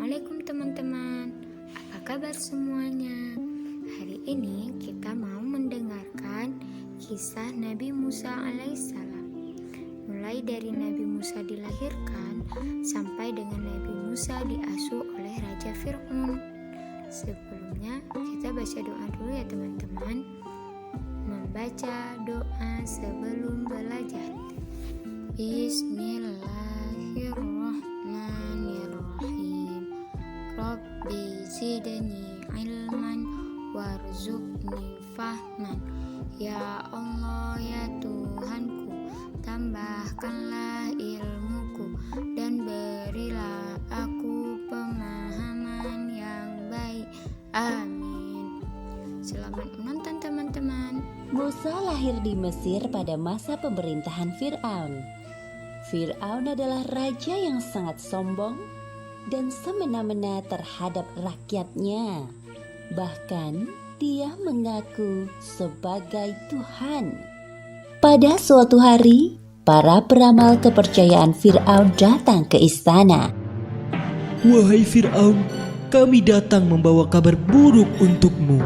Assalamualaikum teman-teman, apa kabar semuanya? Hari ini kita mau mendengarkan kisah Nabi Musa alaihissalam. Mulai dari Nabi Musa dilahirkan sampai dengan Nabi Musa diasuh oleh Raja Fir'aun. Sebelumnya kita baca doa dulu ya teman-teman. Membaca doa sebelum belajar. Bismillahirrahmanirrahim. Rabbi zidni ilman warzuqni fahman. Ya Allah ya Tuhanku, tambahkanlah ilmuku dan berilah aku pemahaman yang baik. Amin. Selamat menonton teman-teman. Musa lahir di Mesir pada masa pemerintahan Fir'aun. Fir'aun adalah raja yang sangat sombong dan semena-mena terhadap rakyatnya. Bahkan dia mengaku sebagai Tuhan. Pada suatu hari, para peramal kepercayaan Fir'aun datang ke istana. Wahai Fir'aun, kami datang membawa kabar buruk untukmu.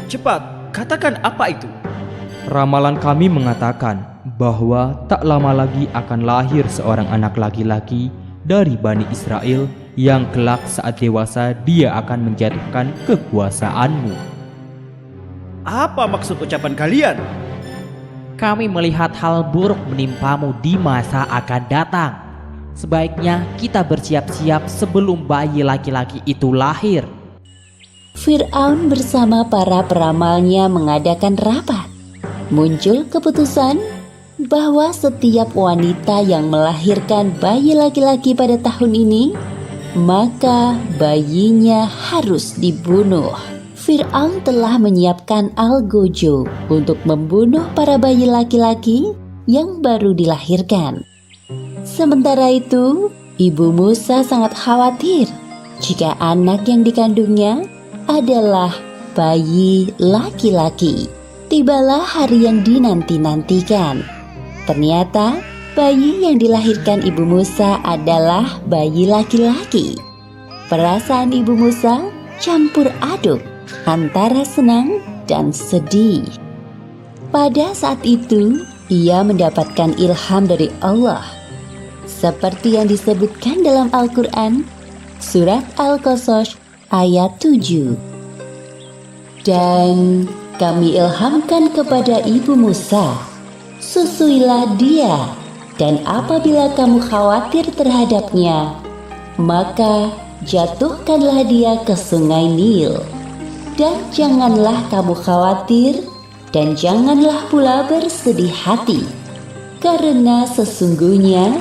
Cepat, katakan apa itu? Ramalan kami mengatakan bahwa tak lama lagi akan lahir seorang anak laki-laki dari Bani Israel yang kelak saat dewasa dia akan menjatuhkan kekuasaanmu. Apa maksud ucapan kalian? Kami melihat hal buruk menimpamu di masa akan datang. Sebaiknya kita bersiap-siap sebelum bayi laki-laki itu lahir. Fir'aun bersama para peramalnya mengadakan rapat. Muncul keputusan bahwa setiap wanita yang melahirkan bayi laki-laki pada tahun ini, maka bayinya harus dibunuh. Fir'aun telah menyiapkan algojo untuk membunuh para bayi laki-laki yang baru dilahirkan. Sementara itu, Ibu Musa sangat khawatir jika anak yang dikandungnya adalah bayi laki-laki. Tibalah hari yang dinanti-nantikan. Ternyata bayi yang dilahirkan Ibu Musa adalah bayi laki-laki. Perasaan Ibu Musa campur aduk antara senang dan sedih. Pada saat itu, ia mendapatkan ilham dari Allah. Seperti yang disebutkan dalam Al-Quran, surat Al-Qasas ayat 7. Dan kami ilhamkan kepada Ibu Musa, susuilah dia, dan apabila kamu khawatir terhadapnya, maka jatuhkanlah dia ke sungai Nil. Dan janganlah kamu khawatir, dan janganlah pula bersedih hati, karena sesungguhnya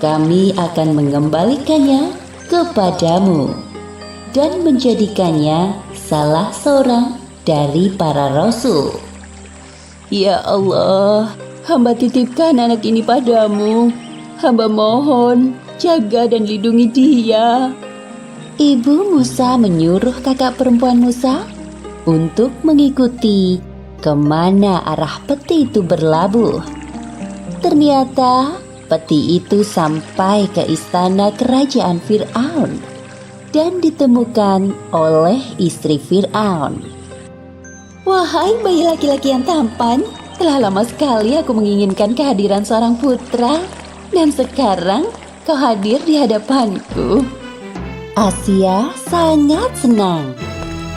kami akan mengembalikannya kepadamu dan menjadikannya salah seorang dari para rasul. Ya Allah, hamba titipkan anak ini padamu. Hamba mohon, jaga dan lindungi dia. Ibu Musa menyuruh kakak perempuan Musa untuk mengikuti kemana arah peti itu berlabuh. Ternyata peti itu sampai ke istana kerajaan Fir'aun dan ditemukan oleh istri Fir'aun. Wahai bayi laki-laki yang tampan, telah lama sekali aku menginginkan kehadiran seorang putra, dan sekarang kau hadir di hadapanku. Asia sangat senang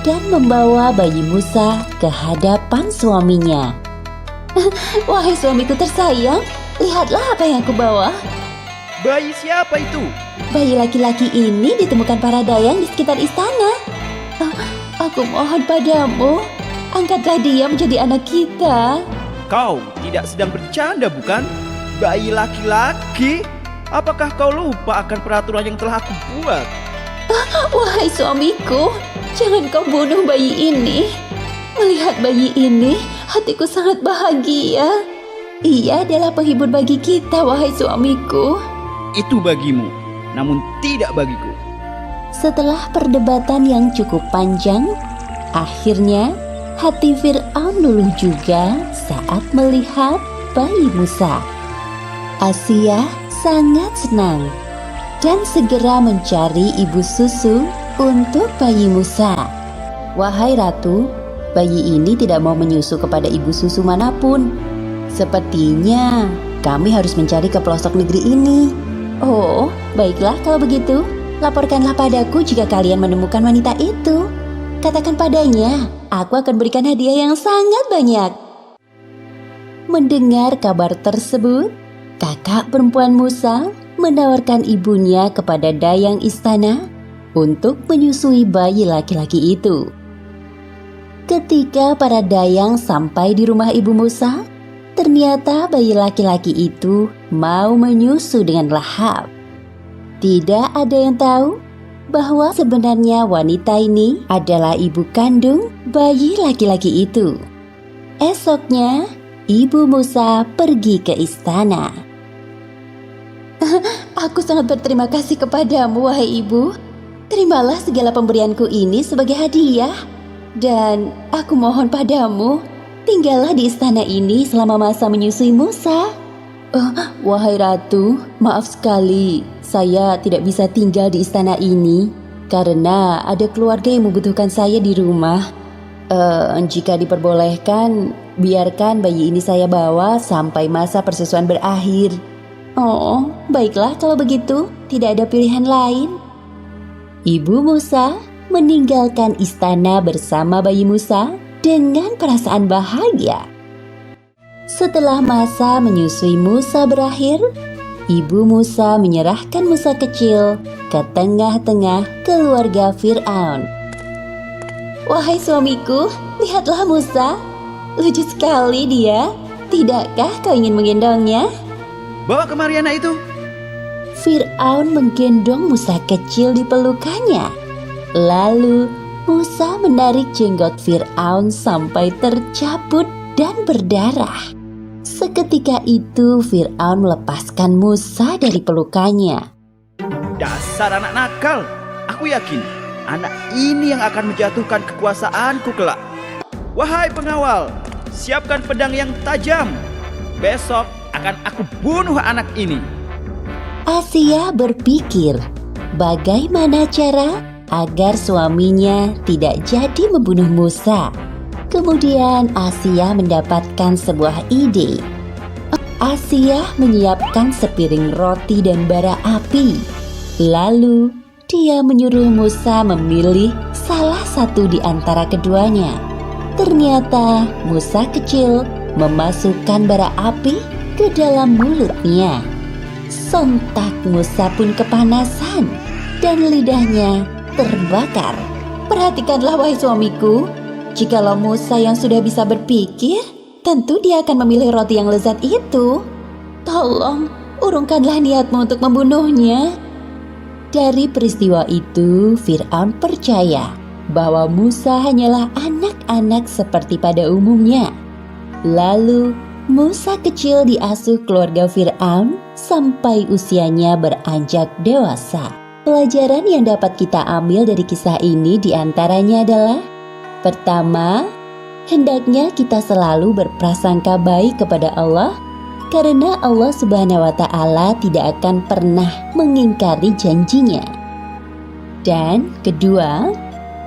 dan membawa bayi Musa ke hadapan suaminya. Wahai suamiku tersayang, lihatlah apa yang aku bawa. Bayi siapa itu? Bayi laki-laki ini ditemukan para dayang di sekitar istana. Aku mohon padamu, angkatlah dia menjadi anak kita. Kau tidak sedang bercanda bukan? Bayi laki-laki? Apakah kau lupa akan peraturan yang telah aku buat? Wahai suamiku, jangan kau bunuh bayi ini. Melihat bayi ini, hatiku sangat bahagia. Ia adalah penghibur bagi kita, wahai suamiku. Itu bagimu, namun tidak bagiku. Setelah perdebatan yang cukup panjang, akhirnya hati Fir'aun luluh juga saat melihat bayi Musa. Asia sangat senang dan segera mencari ibu susu untuk bayi Musa. Wahai ratu, bayi ini tidak mau menyusu kepada ibu susu manapun. Sepertinya kami harus mencari ke pelosok negeri ini. Oh, baiklah kalau begitu. Laporkanlah padaku jika kalian menemukan wanita itu. Katakan padanya, aku akan berikan hadiah yang sangat banyak. Mendengar kabar tersebut, kakak perempuan Musa menawarkan ibunya kepada dayang istana untuk menyusui bayi laki-laki itu. Ketika para dayang sampai di rumah ibu Musa, ternyata bayi laki-laki itu mau menyusu dengan lahap. Tidak ada yang tahu bahwa sebenarnya wanita ini adalah ibu kandung bayi laki-laki itu. Esoknya, ibu Musa pergi ke istana. Aku sangat berterima kasih kepadamu, wahai ibu. Terimalah segala pemberianku ini sebagai hadiah. Dan aku mohon padamu, tinggallah di istana ini selama masa menyusui Musa. Wahai ratu, maaf sekali, saya tidak bisa tinggal di istana ini karena ada keluarga yang membutuhkan saya di rumah. Jika diperbolehkan, biarkan bayi ini saya bawa sampai masa persusuan berakhir. Oh, baiklah kalau begitu, tidak ada pilihan lain. Ibu Musa meninggalkan istana bersama bayi Musa dengan perasaan bahagia. Setelah masa menyusui Musa berakhir, ibu Musa menyerahkan Musa kecil ke tengah-tengah keluarga Fir'aun. Wahai suamiku, lihatlah Musa. Lucu sekali dia. Tidakkah kau ingin menggendongnya? Bawa kemari anak itu. Fir'aun menggendong Musa kecil di pelukannya. Lalu Musa menarik jenggot Fir'aun sampai tercabut dan berdarah. Seketika itu Fir'aun melepaskan Musa dari pelukannya. Dasar anak nakal. Aku yakin anak ini yang akan menjatuhkan kekuasaanku kelak. Wahai pengawal, siapkan pedang yang tajam. Besok akan aku bunuh anak ini. Asia berpikir bagaimana cara agar suaminya tidak jadi membunuh Musa. Kemudian Asia mendapatkan sebuah ide. Asia menyiapkan sepiring roti dan bara api. Lalu dia menyuruh Musa memilih salah satu di antara keduanya. Ternyata Musa kecil memasukkan bara api ke dalam mulutnya. Sontak Musa pun kepanasan dan lidahnya terbakar. Perhatikanlah wahai suamiku, jikalau Musa yang sudah bisa berpikir, tentu dia akan memilih roti yang lezat itu. Tolong, urungkanlah niatmu untuk membunuhnya. Dari peristiwa itu, Fir'aun percaya bahwa Musa hanyalah anak-anak seperti pada umumnya. Lalu, Musa kecil diasuh keluarga Fir'aun sampai usianya beranjak dewasa. Pelajaran yang dapat kita ambil dari kisah ini diantaranya adalah: pertama, hendaknya kita selalu berprasangka baik kepada Allah karena Allah Subhanahu wa Ta'ala tidak akan pernah mengingkari janjinya. Dan kedua,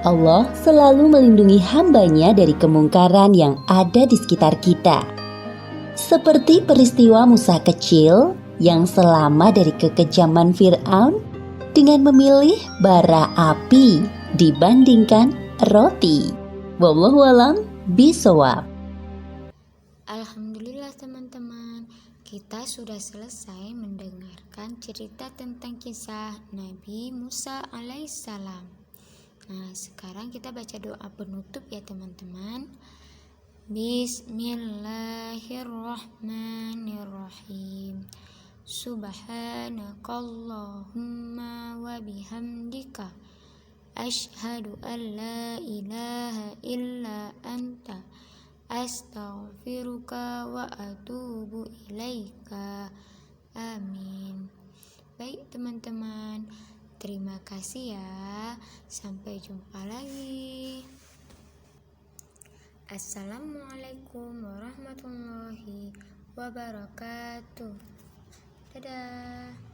Allah selalu melindungi hambanya dari kemungkaran yang ada di sekitar kita. Seperti peristiwa Musa kecil yang selamat dari kekejaman Fir'aun dengan memilih bara api dibandingkan roti. Wallahu a'lam bishawab. Alhamdulillah teman-teman, kita sudah selesai mendengarkan cerita tentang kisah Nabi Musa alaihissalam. Nah, sekarang kita baca doa penutup ya teman-teman. Bismillahirrahmanirrahim. Subhanakallahumma wa bihamdika asyhadu an la ilaha illa anta astaghfiruka wa atubu ilaika. Amin. Baik teman-teman, terima kasih ya. Sampai jumpa lagi. Assalamualaikum warahmatullahi wabarakatuh. Dadah.